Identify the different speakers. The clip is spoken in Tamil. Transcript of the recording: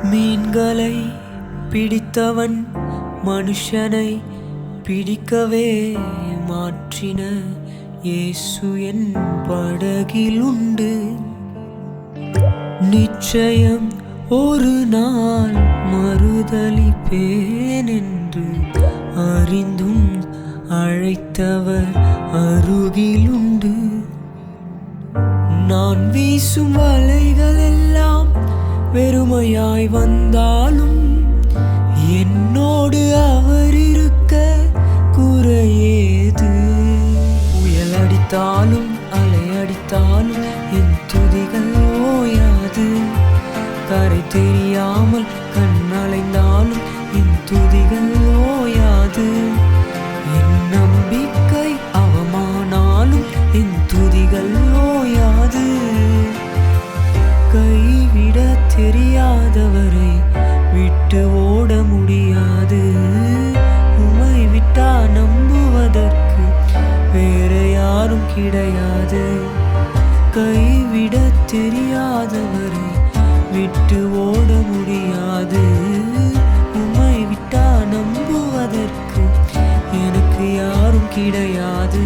Speaker 1: மீன்களை பிடித்தவன் மனுஷனை பிடிக்கவே மாற்றின இயேசு என் படகில் உண்டு. நிச்சயம் ஒரு நாள் மறுதலிப்பேன் என்று அறிந்தும் அழைத்தவர் அருகில் உண்டு. நான் வீசும் வலைகள் எல்லாம் வெறுமையாய் வந்தாலும் என்னோடு அவர் இருக்க குறையேது. புயல் அடித்தாலும் அலை அடித்தாலும் என் துதிகள் ஓயாது. கரை தெரியாமல் கண் அலைந்தாலும் என் துதிகள் ஓயாது. என் நம்பிக்கை அவமானாலும் என் துதிகள் ஓயாது. கைவிட தெரியாதவரை விட்டு ஓட முடியாது. உம்மை விட்டா நம்புவதற்கு வேற யாரும் கிடையாது. கைவிட தெரியாதவரை விட்டு ஓட முடியாது. உம்மை விட்டா நம்புவதற்கு எனக்கு யாரும் கிடையாது.